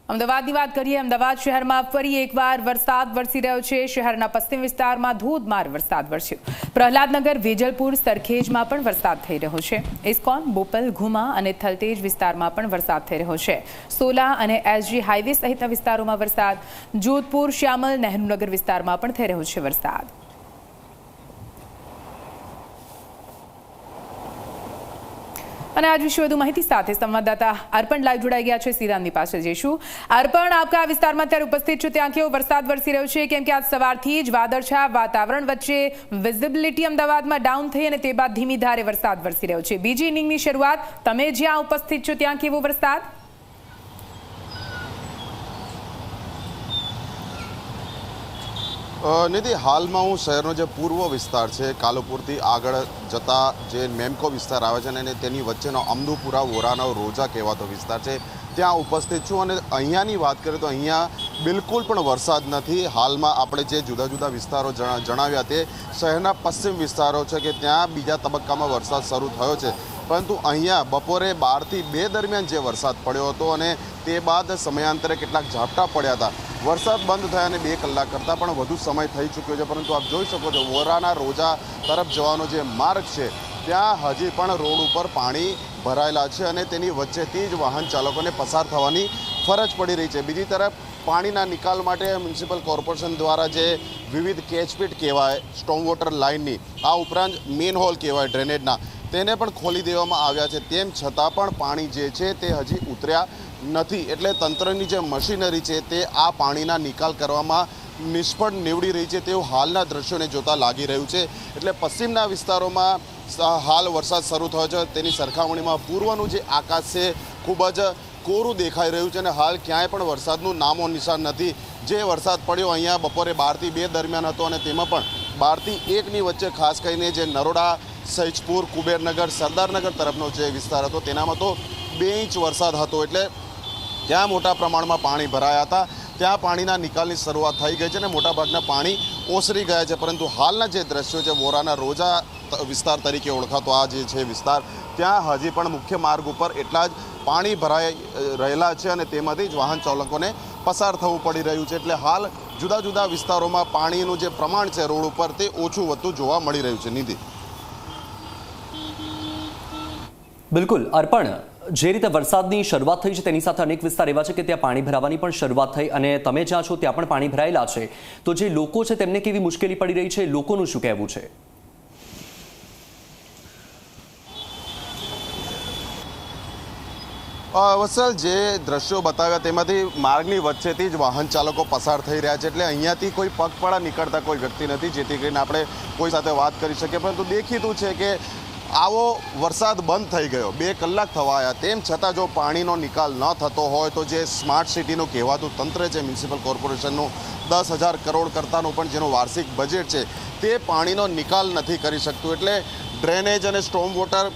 અમદાવાદની વાત કરીએ। અમદાવાદ શહેરમાં ફરી એકવાર વરસાદ વરસી રહ્યો છે। શહેરના પશ્ચિમ વિસ્તારમાં ધોધમાર વરસાદ વરસ્યો। પ્રહલાદનગર, વેજલપુર, સરખેજમાં પણ વરસાદ થઈ રહ્યો છે। ઇસ્કોન, બોપલ, ઘુમા અને થલતેજ વિસ્તારમાં પણ વરસાદ થઈ રહ્યો છે। સોલા અને એસજી હાઈવે સહિતના વિસ્તારોમાં વરસાદ। જોધપુર, શ્યામલ, નહેરુનગર વિસ્તારમાં પણ થઈ રહ્યો છે વરસાદ। અને आज विषय વધુ માહિતી સાથે સંવાદદાતા અર્પણ લાઈવ જોડાઈ ગયા છે। સીધા એમની પાસે જઈશું। અર્પણ, આપ કયા વિસ્તારમાં અત્યારે ઉપસ્થિત છો? ત્યાં કેવો વરસાદ વરસી રહ્યો છે? કેમ કે આજ સવારથી જ વાદળછાયા વાતાવરણ વચ્ચે વિઝિબિલિટી અમદાવાદમાં ડાઉન થઈ અને તે બાદ ધીમી ધારે વરસાદ વરસી રહ્યો છે। બીજી ઇનિંગની શરૂઆત, તમે જ્યાં ઉપસ્થિત છો ત્યાં કેવો વરસાદ? નિધિ, હાલમાં હું શહેરનો જે પૂર્વ વિસ્તાર છે, કાલુપુરથી આગળ જતા જે મેમકો વિસ્તાર આવે છે અને તેની વચ્ચેનો અમદુપુરા, વોરાનો, રોજા કહેવાતો વિસ્તાર છે, ત્યાં ઉપસ્થિત છું। અને અહીંયાની વાત કરીએ તો અહીંયા બિલકુલ પણ વરસાદ નથી। હાલમાં આપણે જે જુદા જુદા વિસ્તારો જણાવ્યા તે શહેરના પશ્ચિમ વિસ્તારો છે કે ત્યાં બીજા તબક્કામાં વરસાદ શરૂ થયો છે, પરંતુ અહીંયા બપોરે 12 થી 2 દરમિયાન જે વરસાદ પડ્યો હતો અને તે બાદ સમયાંતરે કેટલાક ઝાપટા પડ્યા હતા। વરસાદ બંધ થયા અને 2 કલાક કરતાં પણ વધુ સમય થઈ ચૂક્યો છે, પરંતુ આપ જોઈ શકો છો વોરાના રોજા તરફ જવાનો જે માર્ગ છે ત્યાં હજી પણ રોડ ઉપર પાણી ભરાયેલા છે અને તેની વચ્ચેથી જ વાહન ચાલકોને પસાર થવાની ફરજ પડી રહી છે। બીજી તરફ પાણીના નિકાલ માટે મ્યુનિસિપલ કોર્પોરેશન દ્વારા જે વિવિધ કેચપીટ કહેવાય સ્ટોમ વોટર લાઇનની, આ ઉપરાંત મેન હોલ કહેવાય ડ્રેનેજના, તેને પણ ખોલી દેવામાં આવ્યા છે। તેમ છતાં પણ પાણી જે છે તે હજી ઉતર્યા નથી, એટલે તંત્રની જે મશીનરી છે તે આ પાણીના નિકાલ કરવામાં નિષ્ફળ નીવડી રહી છે તેવું હાલના દ્રશ્યોને જોતા લાગી રહ્યું છે। એટલે પશ્ચિમના વિસ્તારોમાં હાલ વરસાદ શરૂ થયો છે, તેની સરખામણીમાં પૂર્વનું જે આકાશ છે ખૂબ જ કોરું દેખાઈ રહ્યું છે અને હાલ ક્યાંય પણ વરસાદનું નામો નિશાન નથી। જે વરસાદ પડ્યો અહીંયા બપોરે 12 થી 2 દરમિયાન હતો અને તેમાં પણ 12 થી 1ની વચ્ચે ખાસ કરીને જે નરોડા, સૈજપુર, કુબેરનગર, સરદારનગર તરફનો જે વિસ્તાર હતો તેનામાં તો 2 ઇંચ વરસાદ હતો, એટલે ત્યાં મોટા પ્રમાણમાં પાણી ભરાયા હતા। ત્યાં પાણીના નિકાલની શરૂઆત થઈ ગઈ છે અને મોટાભાગના પાણી ઓસરી ગયા છે, પરંતુ હાલના જે દ્રશ્યો છે વોરાના રોજા વિસ્તાર તરીકે ઓળખાતો આ જે છે વિસ્તાર, ત્યાં હજી પણ મુખ્ય માર્ગ ઉપર એટલા જ પાણી ભરાઈ રહેલા છે અને તેમાંથી જ વાહન ચાલકોને પસાર થવું પડી રહ્યું છે। એટલે હાલ જુદા જુદા વિસ્તારોમાં પાણીનું જે પ્રમાણ છે રોડ ઉપર તે ઓછું વધતું જોવા મળી રહ્યું છે। નિધિ, બિલકુલ અર્પણ, જે રીતે વરસાદની શરૂઆત થઈ છે તેની સાથે અનેક વિસ્તાર એવા છે કે ત્યાં પાણી ભરાવાની પણ શરૂઆત થઈ અને તમે જ્યાં છો ત્યાં પણ પાણી ભરાયેલા છે, તો જે લોકો છે તેમને કેવી મુશ્કેલી પડી રહી છે, લોકોનું શું કહેવું છે? વત્સલ, જે દ્રશ્યો બતાવ્યા તેમાંથી માર્ગની વચ્ચેથી જ વાહન ચાલકો પસાર થઈ રહ્યા છે, એટલે અહીંયાથી કોઈ પગપાળા નીકળતા કોઈ વ્યક્તિ નથી જેથી કરીને આપણે કોઈ સાથે વાત કરી શકીએ, પરંતુ દેખીતું છે કે આવો વરસાદ બંધ થઈ ગયો, 2 કલાક થવા આવ્યા, તેમ છતાં જો પાણીનો નિકાલ ન થતો હોય તો જે સ્માર્ટ સિટીનું કહેવાતું તંત્ર છે મ્યુનિસિપલ કોર્પોરેશનનું 10,000 કરોડ કરતાનું પણ જેનું વાર્ષિક બજેટ છે તે પાણીનો નિકાલ નથી કરી શકતું। એટલે ડ્રેનેજ અને સ્ટોમ વોટર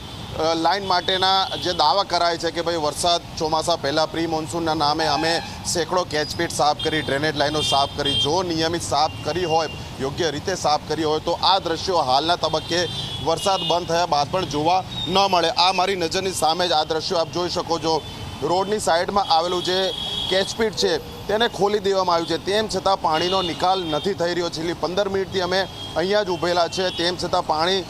લાઇન માટેના જે દાવા કરાય છે કે ભાઈ વરસાદ ચોમાસા પહેલાં પ્રી મોન્સૂનના નામે અમે સેંકડો કેચપીટ સાફ કરી, ડ્રેનેજ લાઇનો સાફ કરી, જો નિયમિત સાફ કરી હોય, યોગ્ય રીતે સાફ કરી હોય તો આ દ્રશ્યો હાલના તબક્કે વરસાદ બંધ થયા બાદ પણ જોવા ન મળે। આ મારી નજરની સામે જ આ દ્રશ્યો આપ જોઈ શકો છો। રોડની સાઈડમાં આવેલું જે કેચપીટ છે તેને ખોલી દેવામાં આવ્યું છે, તેમ છતાં પાણીનો નિકાલ નથી થઈ રહ્યો। છેલ્લી 15 મિનિટથી અમે અહીંયા જ ઊભેલા છે, તેમ છતાં પાણી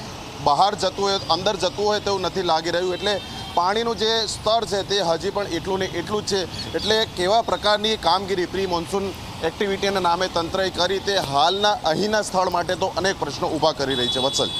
બહાર જતું હોય, અંદર જતું હોય તેવું નથી લાગી રહ્યું। એટલે પાણીનું જે સ્તર છે તે હજી પણ એટલું ને એટલું જ છે। એટલે કેવા પ્રકારની કામગીરી પ્રી મોન્સૂન એક્ટિવિટીના નામે તંત્રએ કરી તે હાલના અહીંના સ્થળ માટે તો અનેક પ્રશ્નો ઊભા કરી રહી છે। વત્સલ,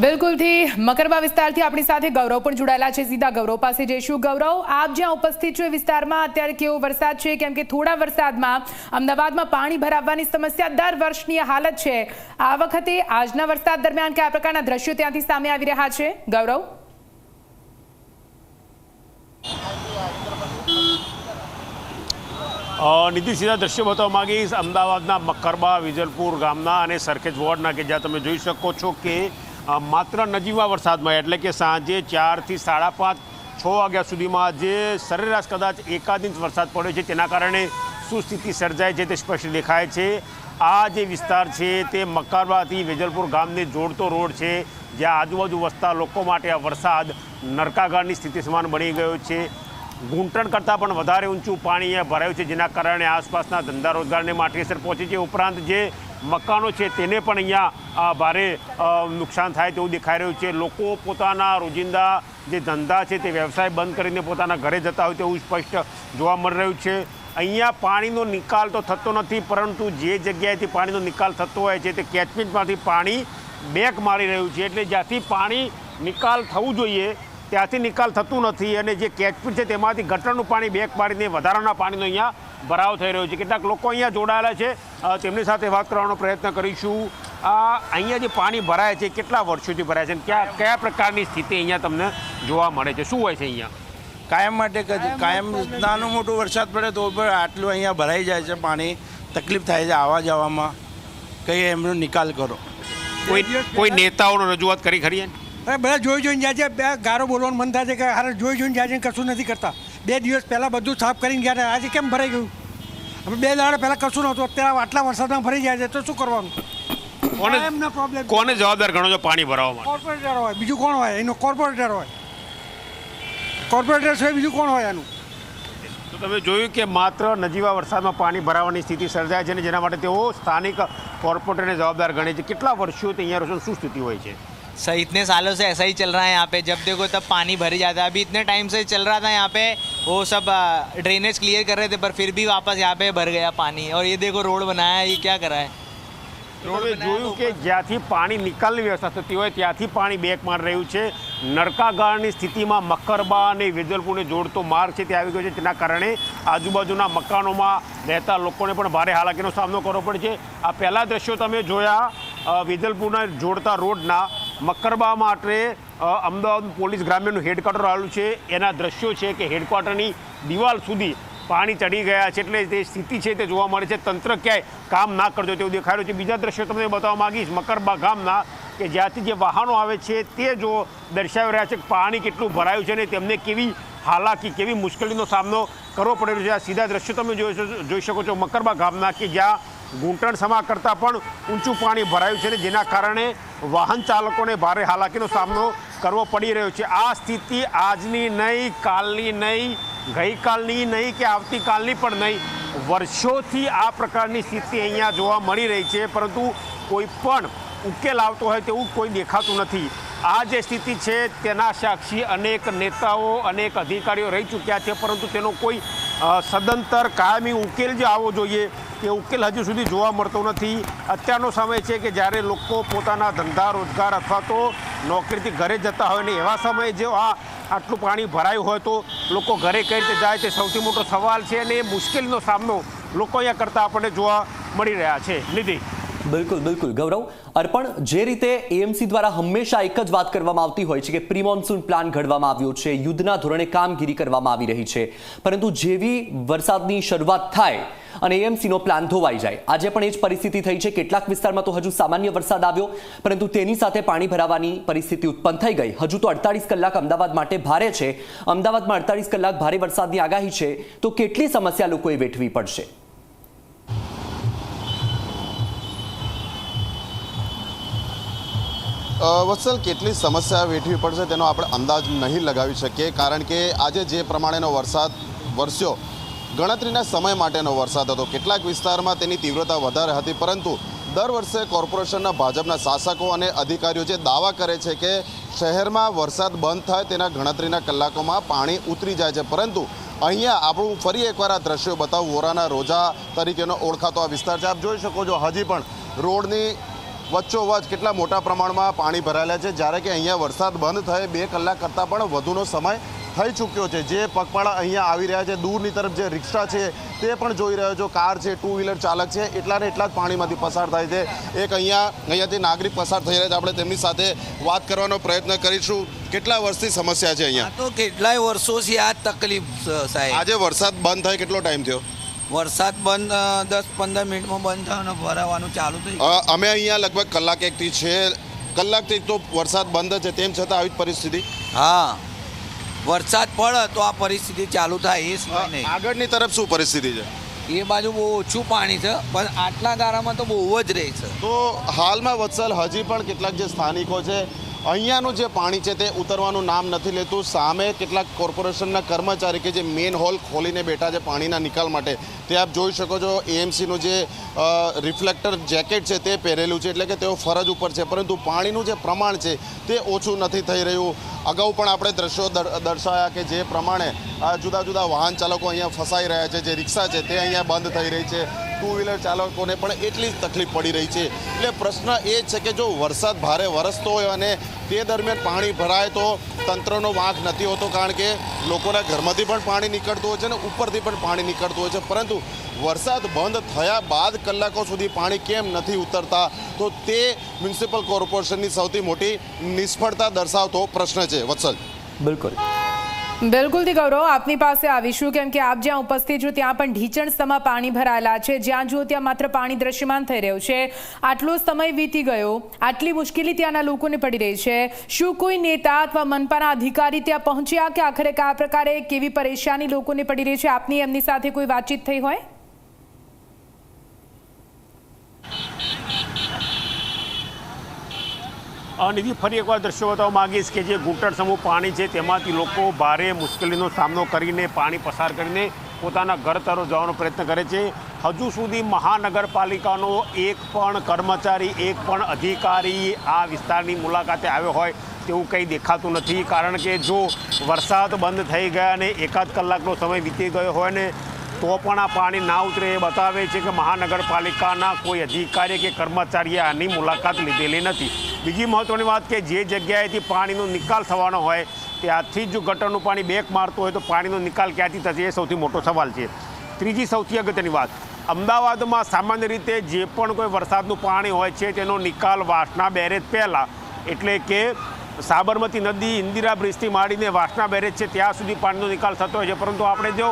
બિલકુલથી મકરબા વિસ્તારથી આપણી સાથે ગૌરવ પણ જોડાયેલા છે। સીધા ગૌરવ પાસે જઈશું। ગૌરવ, આપ જ્યાં ઉપસ્થિત છો એ વિસ્તારમાં અત્યારે કેવો વરસાદ છે? કેમ કે થોડા વરસાદમાં અમદાવાદમાં પાણી ભરાવાની સમસ્યા દર વર્ષની હાલત છે, આ વખતે આજના વરસાદ દરમિયાન કયા પ્રકારના દ્રશ્યો ત્યાંથી સામે આવી રહ્યા છે? ગૌરવ, નિધિ, સીધા દ્રશ્યો બતાવવા માંગીશ અમદાવાદના મકરબા, વિજલપુર ગામના અને સરખેજ વોર્ડના, કે જ્યાં તમે જોઈ શકો છો કે માત્ર નજીવા વરસાદમાં એટલે કે સાંજે 4 થી 5:30, 6 વાગ્યા સુધીમાં જે સરેરાશ કદાચ 1 ઇંચ વરસાદ પડ્યો છે તેના કારણે શું સ્થિતિ સર્જાય છે તે સ્પષ્ટ દેખાય છે। આ જે વિસ્તાર છે તે મકરબાથી વેજલપુર ગામને જોડતો રોડ છે, જ્યાં આજુબાજુ વસતા લોકો માટે આ વરસાદ નરકાગારની સ્થિતિ સમાન બની ગયો છે। ઘૂંટણ કરતાં પણ વધારે ઊંચું પાણી અહીંયા ભરાયું છે, જેના કારણે આસપાસના ધંધા રોજગારને માઠી અસર પહોંચી છે. ઉપરાંત જે મકાનો છે તેને પણ અહીંયા ભારે નુકસાન થાય તેવું દેખાઈ રહ્યું છે. લોકો પોતાના રોજિંદા જે ધંધા છે તે વ્યવસાય બંધ કરીને પોતાના ઘરે જતા હોય તેવું સ્પષ્ટ જોવા મળી રહ્યું છે. અહીંયા પાણીનો નિકાલ તો થતો નથી, પરંતુ જે જગ્યાએથી પાણીનો નિકાલ થતો હોય છે તે કેચમેન્ટમાંથી પાણી બેક મારી રહ્યું છે. એટલે જ્યાંથી પાણી નિકાલ થવું જોઈએ ત્યાંથી નિકાલ થતું નથી, અને જે કેચમેન્ટ છે તેમાંથી ગટરનું પાણી બેક મારીને વધારાના પાણીનો અહીંયા ભરાવ થઈ રહ્યો છે. કેટલાક લોકો અહીંયા જોડાયેલા છે, તેમની સાથે વાત કરવાનો પ્રયત્ન કરીશું. અહીંયા જે પાણી ભરાય છે કેટલા વર્ષોથી ભરાય છે, કયા પ્રકારની સ્થિતિ અહીંયા તમને જોવા મળે છે, શું હોય છે અહીંયા? કાયમ માટે કાયમ નાનો મોટો વરસાદ પડે તો પણ આટલું અહીંયા ભરાઈ જાય છે પાણી, તકલીફ થાય છે આવવા જવામાં. કંઈ એમનો નિકાલ કરો. કોઈ નેતાઓનો રજૂઆત કરી ખરી? અરે બધા જોઈને જાય છે, બે ગારો બોલવાનું મન થાય છે કે હારે જોઈને જાય છે, કશું નથી કરતા. 2 દિવસ પહેલાં બધું સાફ કરીને ગયા હતા, આજે કેમ ભરાઈ ગયું? હવે 2 દાડા પહેલાં કશું નહોતું, અત્યારે આટલા વરસાદમાં ભરાઈ જાય છે તો શું કરવાનું? એમનો પ્રોબ્લેમ. કોને જવાબદાર ગણો છો પાણી ભરાવવા માટે? કોર્પોરેટર હોય, બીજું કોણ હોય? એનો કોર્પોરેટર હોય, કોર્પોરેટર સિવાય બીજું કોણ હોય એનું? તો તમે જોયું કે માત્ર નજીવા વરસાદમાં પાણી ભરાવાની સ્થિતિ સર્જાય છે, અને જેના માટે તેઓ સ્થાનિક કોર્પોરેટરને જવાબદાર ગણે છે. કેટલા વર્ષોથી અહીંયા રહો છો, શું સ્થિતિ હોય છે? सर इतने सालों से ऐसा ही चल रहा है यहाँ पे, जब देखो तब पानी भर जाता है. अभी इतने टाइम से चल रहा था यहाँ पे, वो सब ड्रेनेज क्लियर कर रहे थे पर फिर भी वापस यहाँ पे भर गया पानी. और ये देखो रोड बनाया है, ये क्या करा है? તમે જોયું કે જ્યાંથી પાણી નિકાલની વ્યવસ્થા થતી હોય ત્યાંથી પાણી બેક મારી રહ્યું છે. નરકાગાળની સ્થિતિમાં મકરબા અને વેજલપુરને જોડતો માર્ગ છે તે આવી ગયો છે, તેના કારણે આજુબાજુના મકાનોમાં રહેતા લોકોને પણ ભારે હાલાકીનો સામનો કરવો પડે છે. આ પહેલાં દ્રશ્યો તમે જોયા વેજલપુરના જોડતા રોડના મકરબા માટે અમદાવાદ પોલીસ ગ્રામ્યનું હેડક્વાર્ટર આવેલું છે, એના દ્રશ્યો છે કે હેડક્વાર્ટરની દિવાલ સુધી પાણી ચડી ગયા છે. એટલે તે સ્થિતિ છે તે જોવા મળે છે. તંત્ર ક્યાંય કામ ના કરતો તેવું દેખાઈ રહ્યું છે. બીજા દ્રશ્યો તમને બતાવવા માગીશ મકરબા ગામના, કે જ્યાંથી જે વાહનો આવે છે તે જો દર્શાવી રહ્યા છે કે પાણી કેટલું ભરાયું છે અને તેમને કેવી હાલાકી, કેવી મુશ્કેલીનો સામનો કરવો પડી રહ્યો છે. આ સીધા દ્રશ્યો તમે જોઈ શકો છો મકરબા ગામના, કે જ્યાં ઘૂંટણ સમા કરતાં પણ ઊંચું પાણી ભરાયું છે, ને જેના કારણે વાહન ચાલકોને ભારે હાલાકીનો સામનો કરવો પડી રહ્યો છે. આ સ્થિતિ આજની નહીં, કાલની નહીં, ગઈકાલની નહીં કે આવતીકાલની પણ નહીં, વર્ષોથી આ પ્રકારની સ્થિતિ અહીંયા જોવા મળી રહી છે, પરંતુ કોઈ પણ ઉકેલ આવતો હોય તેવું કોઈ દેખાતું નથી. આ જે સ્થિતિ છે તેના સાક્ષી અનેક નેતાઓ, અનેક અધિકારીઓ રહી ચૂક્યા છે, પરંતુ તેનો કોઈ સદંતર કાયમી ઉકેલ જે આવવો જોઈએ તે ઉકેલ હજુ સુધી જોવા મળતો નથી. અત્યારનો સમય છે કે જ્યારે લોકો પોતાના ધંધા રોજગાર અથવા તો નોકરીથી ઘરે જતા હોય ને એવા સમયે જો આટલું પાણી ભરાયું હોય તો લોકો ઘરે કઈ રીતે જાય તે સૌથી મોટો સવાલ છે, અને એ મુશ્કેલીનો સામનો લોકો અહીંયા કરતા આપણને જોવા મળી રહ્યા છે. નિધિ. બિલકુલ ગૌરવ. અર્પણ, જે રીતે એએમસી દ્વારા હંમેશા એક જ વાત કરવામાં આવતી હોય છે કે પ્રી મોન્સૂન પ્લાન ઘડવામાં આવ્યો છે, યુદ્ધના ધોરણે કામગીરી કરવામાં આવી રહી છે, પરંતુ જેવી વરસાદની શરૂઆત થાય અને એએમસીનો પ્લાન ધોવાઈ જાય. આજે પણ એ જ પરિસ્થિતિ થઈ છે. કેટલાક વિસ્તારમાં તો હજુ સામાન્ય વરસાદ આવ્યો, પરંતુ તેની સાથે પાણી ભરાવાની પરિસ્થિતિ ઉત્પન્ન થઈ ગઈ. હજુ તો 48 કલાક અમદાવાદ માટે ભારે છે. અમદાવાદમાં 48 કલાક ભારે વરસાદની આગાહી છે, તો કેટલી સમસ્યા લોકોએ વેઠવી પડશે? વત્સલ, કેટલી સમસ્યા વેઠવી પડશે તેનો આપણે અંદાજ નહીં લગાવી શકીએ, કારણ કે આજે જે પ્રમાણેનો વરસાદ વરસ્યો ગણતરીના સમય માટેનો વરસાદ હતો. કેટલાક વિસ્તારમાં તેની તીવ્રતા વધારે હતી, પરંતુ દર વર્ષે કોર્પોરેશનના ભાજપના શાસકો અને અધિકારીઓ જે દાવા કરે છે કે શહેરમાં વરસાદ બંધ થાય તેના ગણતરીના કલાકોમાં પાણી ઉતરી જાય છે, પરંતુ અહીંયા આપણું ફરી એકવાર આ દ્રશ્યો બતાવું. વોરાના રોજા તરીકેનો ઓળખાતો આ વિસ્તાર છે. આપ જોઈ શકો છો હજી પણ રોડની વચ્ચોવચ્ચ કેટલા મોટા પ્રમાણમાં પાણી ભરાયેલા છે, જ્યારે કે અહીંયા વરસાદ બંધ થયે 2 કલાક કરતાં પણ વધુનો સમય થઈ ચૂક્યો છે. જે પગપાળા અહીંયા આવી રહ્યા છે, દૂરની તરફ જે રિક્ષા છે તે પણ જોઈ રહ્યો છો, કાર છે, 2 વ્હીલર ચાલક છે, એટલા ને એટલા જ પાણીમાંથી પસાર થાય છે. એક અહીંયાથી નાગરિક પસાર થઈ રહ્યા છે, આપણે તેમની સાથે વાત કરવાનો પ્રયત્ન કરીશું. કેટલા વર્ષથી સમસ્યા છે અહીંયા? તો કેટલાય વર્ષોથી આ તકલીફ સાહેબ. આજે વરસાદ બંધ થાય કેટલો ટાઈમ થયો? વરસાદ બંધ 10-15 મિનિટમાં બંધ થવાનું ભરાવાનું ચાલુ થઈ ગયું. અમે અહીંયા લગભગ કલાકથી તો વરસાદ બંધ છે, તેમ છતાં આવી પરિસ્થિતિ? હા, વરસાદ પડે તો આ પરિસ્થિતિ ચાલુ થાય. એ સિવાય નહીં. આગળની તરફ શું પરિસ્થિતિ છે? એ બાજુ બહુ ઓછું પાણી છે, પણ આટલા ગારામાં તો બહુ જ રહે છે. તો હાલમાં વત્સલ હજી પણ કેટલાક જે સ્થાનિકો છે અહીંયાનું જે પાણી છે તે ઉતરવાનું નામ નથી લેતું. સામે કેટલાક કોર્પોરેશનના કર્મચારી કે જે મેઇન હોલ ખોલીને બેઠા છે પાણીના નિકાલ માટે, તે આપ જોઈ શકો છો. એએમસીનું જે રિફ્લેક્ટર જેકેટ છે તે પહેરેલું છે, એટલે કે તેઓ ફરજ ઉપર છે, પરંતુ પાણીનું જે પ્રમાણ છે તે ઓછું નથી થઈ રહ્યું. અગાઉ પણ આપણે દ્રશ્યો દર્શાવ્યા કે જે પ્રમાણે જુદા જુદા વાહન ચાલકો અહીંયા ફસાઈ રહ્યા છે. જે રિક્ષા છે તે અહીંયા બંધ થઈ રહી છે. ટુ વ્હીલર ચાલકોને પણ એટલી જ તકલીફ પડી રહી છે. એટલે પ્રશ્ન એ છે કે જો વરસાદ ભારે વરસતો હોય અને તે દરમિયાન પાણી ભરાય તો તંત્રનો વાંક નથી હોતો, કારણ કે લોકોના ઘરમાંથી પણ પાણી નીકળતું હોય છે અને ઉપરથી પણ પાણી નીકળતું હોય છે. પરંતુ વરસાદ બંધ થયા બાદ કલાકો સુધી પાણી કેમ નથી ઉતરતા, તો તે મ્યુનિસિપલ કોર્પોરેશનની સૌથી મોટી નિષ્ફળતા દર્શાવતો પ્રશ્ન છે. વત્સલ. બિલકુલથી ગૌરવ, આપની પાસે આવીશું, કેમ કે આપ જ્યાં ઉપસ્થિત છો ત્યાં પણ ઢીચણ સમા પાણી ભરાયેલા છે. જ્યાં જુઓ ત્યાં માત્ર પાણી દ્રશ્યમાન થઈ રહ્યું છે. આટલો સમય વીતી ગયો, આટલી મુશ્કેલી ત્યાંના લોકોને પડી રહી છે. શું કોઈ નેતા અથવા મનપાના અધિકારી ત્યાં પહોંચ્યા કે આખરે કયા પ્રકારે કેવી પરેશાની લોકોને પડી રહી છે? આપની એમની સાથે કોઈ વાતચીત થઈ હોય? નિધિ, ફરી એકવાર દ્રશ્યો બતાવવા માંગીશ કે જે ઘૂંટણ સમૂહ પાણી છે તેમાંથી લોકો ભારે મુશ્કેલીનો સામનો કરીને પાણી પસાર કરીને પોતાના ઘર તરફ જવાનો પ્રયત્ન કરે છે. હજુ સુધી મહાનગરપાલિકાનો એક પણ કર્મચારી, એક પણ અધિકારી આ વિસ્તારની મુલાકાતે આવ્યો હોય તેવું કંઈ દેખાતું નથી. કારણ કે જો વરસાદ બંધ થઈ ગયા અને એકાદ કલાકનો સમય વીતી ગયો હોય ને તો પણ આ પાણી ના ઉતરે એ બતાવે છે કે મહાનગરપાલિકાના કોઈ અધિકારી કે કર્મચારીએ આની મુલાકાત લીધેલી નથી. બીજી મહત્ત્વની વાત કે જે જગ્યાએથી પાણીનો નિકાલ થવાનો હોય ત્યાંથી જ જો ગટરનું પાણી બેક મારતું હોય તો પાણીનો નિકાલ ક્યાંથી થશે એ સૌથી મોટો સવાલ છે. ત્રીજી સૌથી અગત્યની વાત, અમદાવાદમાં સામાન્ય રીતે જે પણ કોઈ વરસાદનું પાણી હોય છે તેનો નિકાલ વાસણા બેરેજ પહેલાં, એટલે કે સાબરમતી નદી ઇન્દિરા બ્રિજથી માંડીને વાસણા બેરેજ છે ત્યાં સુધી પાણીનો નિકાલ થતો હોય છે. પરંતુ આપણે જો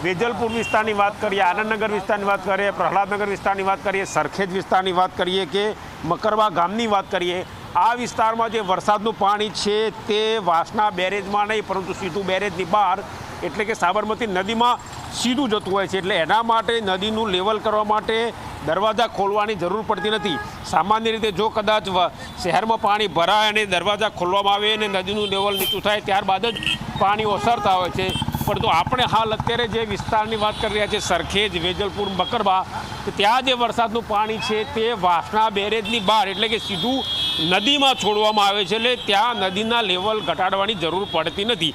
વેજલપુર વિસ્તારની વાત કરીએ, આનંદનગર વિસ્તારની વાત કરીએ, પ્રહલાદનગર વિસ્તારની વાત કરીએ, સરખેજ વિસ્તારની વાત કરીએ કે મકરવા ગામની વાત કરીએ, આ વિસ્તારમાં જે વરસાદનું પાણી છે તે વાસણા બેરેજમાં નહીં પરંતુ સીધું બેરેજની બહાર, એટલે કે સાબરમતી નદીમાં સીધું જતું હોય છે. એટલે એના માટે નદીનું લેવલ કરવા માટે દરવાજા ખોલવાની જરૂર પડતી નથી. સામાન્ય રીતે જો કદાચ શહેરમાં પાણી ભરાય અને દરવાજા ખોલવામાં આવે અને નદીનું લેવલ નીચું થાય ત્યારબાદ જ પાણી ઓસરતા હોય છે. પરંતુ આપણે હાલ અત્યારે જે વિસ્તારની વાત કરી રહ્યા છીએ, સરખેજ, વેજલપુર, મકરબા, કે ત્યાં જે વરસાદનું પાણી છે તે વાસણા બેરેજની બહાર, એટલે કે સીધું નદીમાં છોડવામાં આવે છે. એટલે ત્યાં નદીના લેવલ ઘટાડવાની જરૂર પડતી નથી.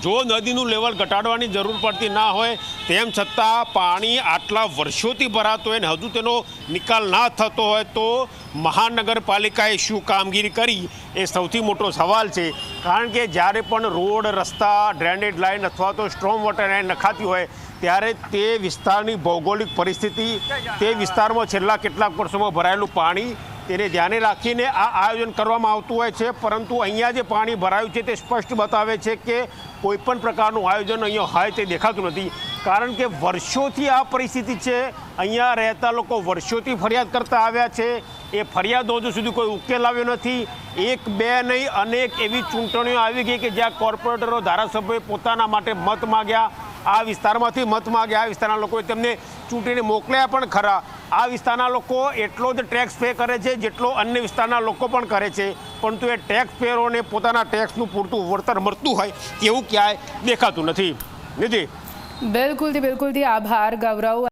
જો નદીનું લેવલ ઘટાડવાની જરૂર પડતી ના હોય તેમ છતાં પાણી આટલા વર્ષોથી ભરાતું હોય ને હજુ તેનો નિકાલ ના થતો હોય તો મહાનગરપાલિકાએ શું કામગીરી કરી એ સૌથી મોટો સવાલ છે. કારણ કે જ્યારે પણ રોડ, રસ્તા, ડ્રેનેજ લાઇન અથવા તો સ્ટ્રોમ વોટર લાઇન નખાતી હોય ત્યારે તે વિસ્તારની ભૌગોલિક પરિસ્થિતિ, તે વિસ્તારમાં છેલ્લા કેટલાક વર્ષોમાં ભરાયેલું પાણી, તેને ધ્યાને રાખીને આ આયોજન કરવામાં આવતું હોય છે. પરંતુ અહીંયા જે પાણી ભરાયું છે તે સ્પષ્ટ બતાવે છે કે કોઈપણ પ્રકારનું આયોજન અહીંયા હોય તે દેખાતું નથી. કારણ કે વર્ષોથી આ પરિસ્થિતિ છે. અહીંયા રહેતા લોકો વર્ષોથી ફરિયાદ કરતા આવ્યા છે. એ ફરિયાદો હજુ સુધી કોઈ ઉકેલ આવ્યો નથી. એક બે નહીં, અનેક એવી ચૂંટણીઓ આવી ગઈ કે જ્યાં કોર્પોરેટરો, ધારાસભ્યોએ પોતાના માટે મત માગ્યા, આ વિસ્તારમાંથી મત માગ્યા, આ વિસ્તારના લોકોએ તેમને ચૂંટીને મોકલ્યા પણ ખરા. આ વિસ્તારના લોકો એટલો જ ટેક્સ પે કરે છે જેટલો અન્ય વિસ્તારના લોકો પણ કરે છે, પરંતુ એ ટેક્સ પેરોને પોતાના ટેક્સનું પૂરતું વળતર મળતું હોય એવું ક્યાંય દેખાતું નથી. નિધિ. બિલકુલથી આભાર ગૌરવ.